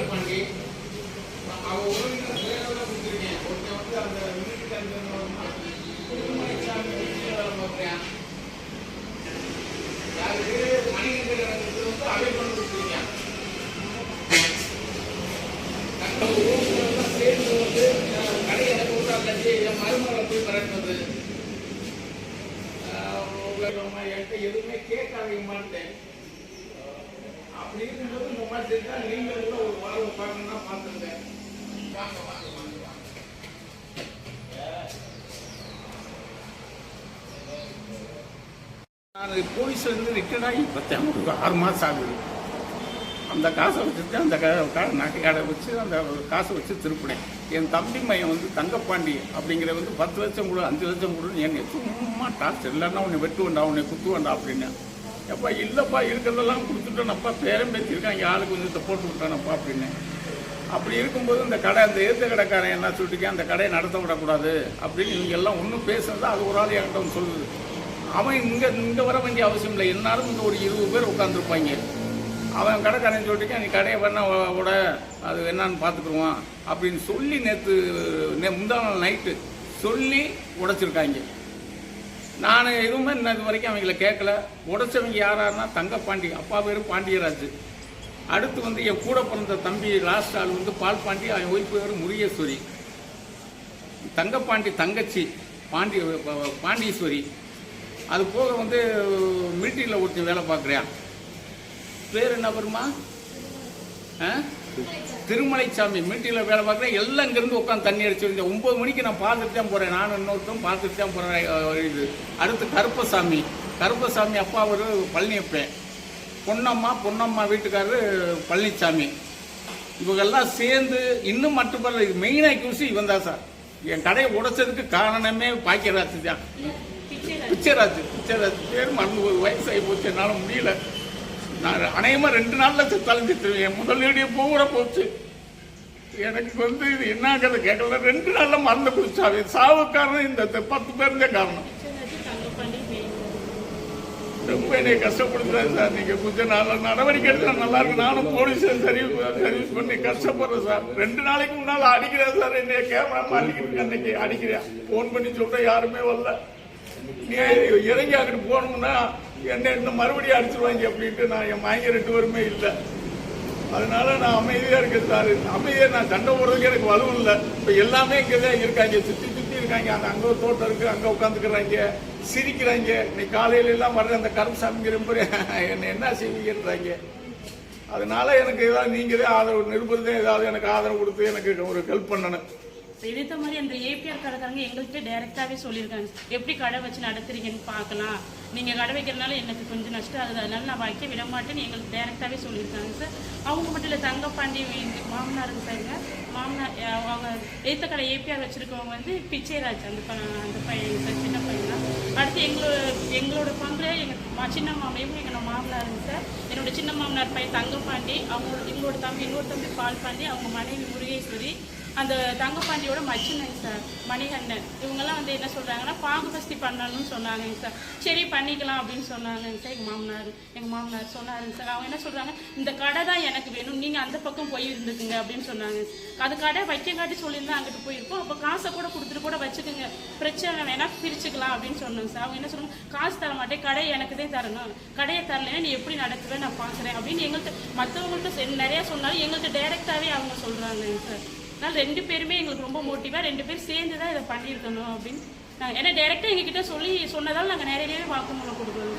தங்கப்பாண்டி அவன் உறவினர் பேரோட கொடுத்துருக்கேன். ஒருத்தன் வந்து அந்த வீட்டுக்கு அந்த திருமலைச்சாமி வேலை பார்க்குறேன். யாருக்கு மணிகண்டர் வந்து அவை பண்ணி கொடுத்துருக்கேன். சேர்ந்து வந்து கடை எனக்கு விட்டாச்சு என் மருமகளை போய் மிரட்டினது. என்கிட்ட எதுவுமே கேட்காதீங்க மாட்டேன். அப்படி இருக்கும்போது இந்த மாதிரி செஞ்சா நீங்கள் கூட ஒரு வாழ்வை பார்க்கணும்னா பார்த்துருங்க. வாங்க வாங்க வாங்க வாங்க. நான் போலீஸ்லேருந்து ரிட்டர்ன் ஆகி பார்த்தேன். ஒரு 6 மாதம் ஆகுது. அந்த காசை வச்சுட்டு அந்த நகை கடை வச்சு அந்த காசை வச்சு திருப்பினேன். என் தம்பி மையன் வந்து தங்கப்பாண்டி அப்படிங்கிற வந்து 10 லட்சம் கொடு 5 லட்சம் கொடுன்னு என்னை சும்மா டார்ச்சர் இல்லைன்னா உன்னை வெட்டு வேண்டாம் உன்னை குத்து வேண்டாம் அப்படின்னு. எப்பா இல்லைப்பா இருக்கிறதெல்லாம் கொடுத்துட்டோன்னப்பா பேரம் பேசியிருக்கான் இங்கே ஆளுக்கு கொஞ்சத்தை போட்டு விட்டானப்பா அப்படின்னு. அப்படி இருக்கும்போது இந்த கடை அந்த ஏற்ற கடைக்காரன் என்ன சொல்லிட்டுக்கேன் அந்த கடையை நடத்த விடக்கூடாது அப்படின்னு இவங்க எல்லாம் ஒன்றும் பேசுறது. அது ஒரு ஆள் என்கிட்ட ஒன்று சொல்லுது. அவன் இங்கே வர வேண்டிய அவசியம் இல்லை. என்னாலும் இங்கே ஒரு 20 பேர் உட்காந்துருப்பாங்க. அவன் கடைக்காரன் சொல்லிட்டு நீ கடையை பண்ண விட அது என்னன்னு பார்த்துக்குருவான் அப்படின்னு சொல்லி முந்தா நாள் நைட்டு சொல்லி உடைச்சிருக்காங்க. நான் எதுவுமே இது வரைக்கும் அவங்கள கேட்கல. உடைச்சவங்க யாராருன்னா தங்கப்பாண்டி, அப்பா பேர் பாண்டியராஜ். அடுத்து வந்து என் கூட பிறந்த தம்பி லாஸ்ட் ஆள் வந்து பால் பாண்டி, அவன் ஒய்ஃப் பேர் முருகேஸ்வரி. தங்கப்பாண்டி தங்கச்சி பாண்டீஸ்வரி. அது போக வந்து மிலிட்ரியில் ஒருத்தன் வேலை பார்க்குறியான். பேர் என்ன வருமா? திருமலைச்சாமி. மிலிட்ரியில் வேலை பார்க்குறேன். எல்லாம் இங்கேருந்து உட்காந்து தண்ணி அடிச்சு 9 மணிக்கு நான் பார்த்துட்டு தான் போகிறேன். நானும் இன்னொருத்தரும் பார்த்துட்டு தான் போகிறேன். இது அடுத்து கருப்பசாமி அப்பா ஒரு பழனியப்பேன். பொன்னம்மா வீட்டுக்காரரு பழனிசாமி. இவங்கெல்லாம் சேர்ந்து இன்னும் மட்டும் இது மெயினாக கியூசி இவன் தான் சார். என் கடையை உடைச்சதுக்கு காரணமே பாக்கியராஜ் தான். பிச்சைராஜ் பேர் மறந்து ஒரு வயசாகி போச்சு. என்னால் முடியல. நான் அநேகமாக 2 நாளில் செத்தாலும் செத்துருவேன். முதலீடிய பூரா போச்சு. எனக்கு வந்து இது என்னங்கிறத கேட்கல. 2 நாளில் மறந்து போச்சு. சாவு காரணம் இந்த 10 பேருந்தே காரணம். ரொம்ப என்னை கஷ்டப்படுத்துறாரு சார். நீங்கள் கொஞ்சம் நடவடிக்கை எடுத்தால் நல்லா இருக்கு. நானும் போலீஸ் சர்வீஸ் பண்ணி கஷ்டப்படுறேன் சார். 2 நாளைக்கு முன்னால் அடிக்கிறேன் சார். என்னைய கேமரா மாட்டிக்கிட்டு அன்னைக்கு அடிக்கிறேன். ஃபோன் பண்ணி சொல்கிறேன் யாருமே வரல. நீ இறங்கி அங்கிட்டு போகணும்னா என்ன இன்னும் மறுபடியும் அடிச்சிருவாங்க அப்படின்ட்டு நான் என் மயங்க 2 பேருமே இல்லை. அதனால நான் அமைதியாக இருக்கேன் சார். அமைதியாக நான் சண்டை போடுறதுக்கு எனக்கு வலுவும் இல்லை. இப்போ எல்லாமே இங்கே தான் இருக்காங்க. சுற்றி இருக்காங்க. அங்கே ஒரு தோட்டம் இருக்குது. அங்கே உட்காந்துக்கிறாங்க, சிரிக்கிறாங்க. இன்னைக்கு காலையில எல்லாம் வர்ற அந்த கருப்புசாமிங்கிற என்னை என்ன செய்வீங்கன்றாங்க. அதனால எனக்கு ஏதாவது நீங்களே ஆதரவு நிருபதே ஏதாவது எனக்கு ஆதரவு கொடுத்து எனக்கு ஒரு ஹெல்ப் பண்ணணும். இதே மாதிரி அந்த ஏபிஆர் கடைக்காரங்க எங்கள்கிட்ட டைரக்டாவே சொல்லியிருக்காங்க. எப்படி கடை வச்சு நடத்துறீங்கன்னு பார்க்கலாம். நீங்க கடை வைக்கிறதுனால எனக்கு கொஞ்சம் நஷ்டம் ஆகுது, அதனால நான் வைக்க விட மாட்டேன்னு எங்களுக்கு டைரக்டாவே சொல்லியிருக்காங்க சார். அவங்க மட்டும் இல்லை, தங்கப்பாண்டி மாமனாருங்க சாருங்க. மாமனார் அவங்க ஏத்த கடை ஏபிஆர் வச்சிருக்கவங்க வந்து பிச்சைராஜ். அந்த பையன் சார், சின்ன பையன் தான். அடுத்து எங்களோட பங்குல எங்க சின்ன மாமையும் எங்க மாமனாருங்க சார். என்னோட சின்ன மாமனார் பையன் தங்கப்பாண்டி, இன்னொரு தம்பி பால் பாண்டி, அவங்க மனைவி முருகேஸ்வரி, அந்த தங்கப்பாண்டியோட மச்சினங்க சார் மணிகண்டன். இவங்கெல்லாம் வந்து என்ன சொல்கிறாங்கன்னா பாகுபஸ்தி பண்ணணும்னு சொன்னாங்கங்க சார். சரி பண்ணிக்கலாம் அப்படின்னு சொன்னாங்கங்க சார். எங்கள் மாமனார் சொன்னாருங்க சார். அவங்க என்ன சொல்கிறாங்க, இந்த கடை தான் எனக்கு வேணும், நீங்கள் அந்த பக்கம் போய் இருந்துக்குங்க அப்படின்னு சொன்னாங்க. அது கடை வைக்க காட்டி சொல்லியிருந்தா அங்கிட்டு போயிருக்கோம். அப்போ காசை கூட கொடுத்துட்டு கூட வச்சுக்கோங்க, பிரச்சனை வேணா பிரிச்சுக்கலாம் அப்படின்னு சொன்னாங்க சார். அவங்க என்ன சொல்லுவாங்க, காசு தர மாட்டேன், கடை எனக்கு தான் தரணும், கடையை தரலைன்னா நீ எப்படி நடத்துவேன் நான் பார்க்குறேன் அப்படின்னு எங்கள்கிட்ட மற்றவங்கள்ட்ட நிறையா சொன்னாலும் எங்கள்கிட்ட டைரெக்டாகவே அவங்க சொல்கிறாங்க சார். அதனால் 2 பேருமே எங்களுக்கு ரொம்ப மோட்டிவாக 2 பேர் சேர்ந்து தான் இதை பண்ணியிருக்கணும் அப்படின்னு நாங்கள் ஏன்னா டைரெக்டாக எங்ககிட்ட சொன்னதால் நாங்கள் நிறையவே வாக்குமூலம் கொடுக்குறோம்.